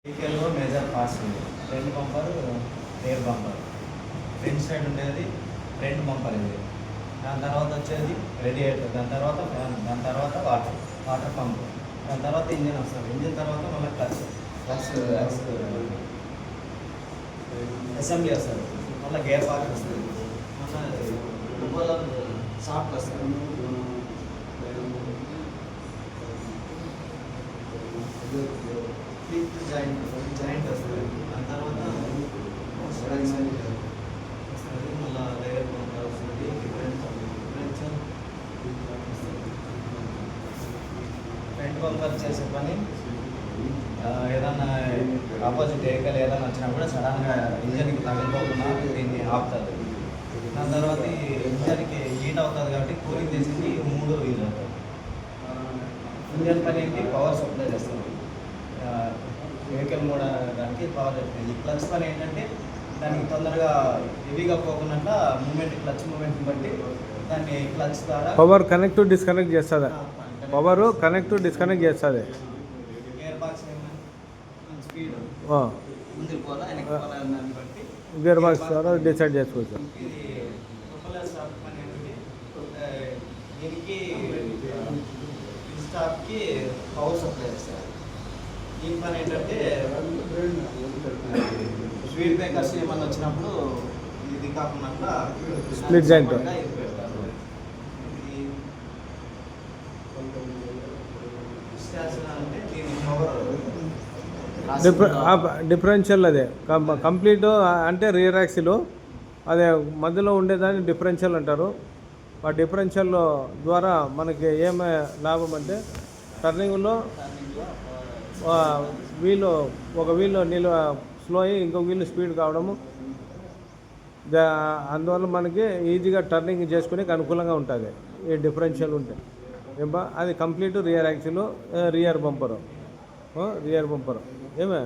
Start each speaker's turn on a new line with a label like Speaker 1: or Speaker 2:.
Speaker 1: వెహికల్లో major parts ఉంది. Front bumper, rare bumper. Front side ఉండేది ఫ్రంట్ బంపర్ ఇది. దాని తర్వాత వచ్చేది రేడియేటర్, దాని తర్వాత ఫ్యాన్, దాని తర్వాత వాటర్ పంప్, దాని తర్వాత ఇంజిన్ వస్తుంది. ఇంజిన్ తర్వాత మళ్ళీ క్లచ్ అసెంబ్లీ వస్తుంది, మళ్ళీ గేర్ బాక్స్ వస్తుంది, మళ్ళీ షాఫ్ట్ వస్తుంది. జాయింట్ వస్తుంది. దాని తర్వాత వస్తుంది, మళ్ళీ లేయర్ బంపర్ వస్తుంది. ఫ్రంట్ బంపర్ చేసే పని ఏదన్నా ఆపోజిట్ వెహికల్ ఏదైనా వచ్చినా కూడా సడన్గా ఇంజన్కి తగిలిపోకుండా దీన్ని ఆపుతుంది. దాని తర్వాత ఇంజన్కి హీట్ అవుతుంది కాబట్టి కూలింగ్ చేసింది 3 వీల్ అవుతుంది. ఇంజన్ పని ఏంటి, పవర్ సప్లై చేస్తుంది. వెహికల్ కూడా దానికి పవర్ చెప్తుంది. ఈ క్లచ్ పని ఏంటంటే దానికి తొందరగా హెవీగా పోకుండా క్లచ్ మూమెంట్ని బట్టి దాన్ని క్లచ్ ద్వారా
Speaker 2: పవర్ కనెక్ట్ డిస్కనెక్ట్ చేస్తుందా? పవర్ కనెక్ట్ డిస్కనెక్ట్ చేస్తుంది.
Speaker 1: గేర్ బాక్స్ స్పీడ్ ముందుకు పోదా వెనక్కి పోదా దాన్ని బట్టి
Speaker 2: గేర్ బాక్స్ ద్వారా డిసైడ్ చేసుకోవచ్చు.
Speaker 1: ఇది ప్రొపెల్లర్ స్టాప్ పని ఏంటంటే దీనికి స్టాప్కి పవర్ సప్లై చేస్తారు. దీని పని ఏంటంటే స్పీడ్ బ్రేకర్స్ ఏమన్నా వచ్చినప్పుడు ఇది కాకుండా
Speaker 2: స్ప్లిట్ జాయింట్
Speaker 1: అంటే దీని పవర్
Speaker 2: డిఫరెన్షియల్ అదే కంప్లీట్ అంటే రియర్ యాక్సిల్ అదే మధ్యలో ఉండేదాన్ని డిఫరెన్షియల్ అంటారు. ఆ డిఫరెన్షియల్ ద్వారా మనకి ఏమే లాభం అంటే టర్నింగ్లో వీలు ఒక వీలు స్లో అయ్యి ఇంకొక వీలు స్పీడ్ కావడము, అందువల్ల మనకి ఈజీగా టర్నింగ్ చేసుకునే అనుకూలంగా ఉంటుంది ఈ డిఫరెన్షియల్ ఉంటే. అది complete rear axle, rear bumper ఏమే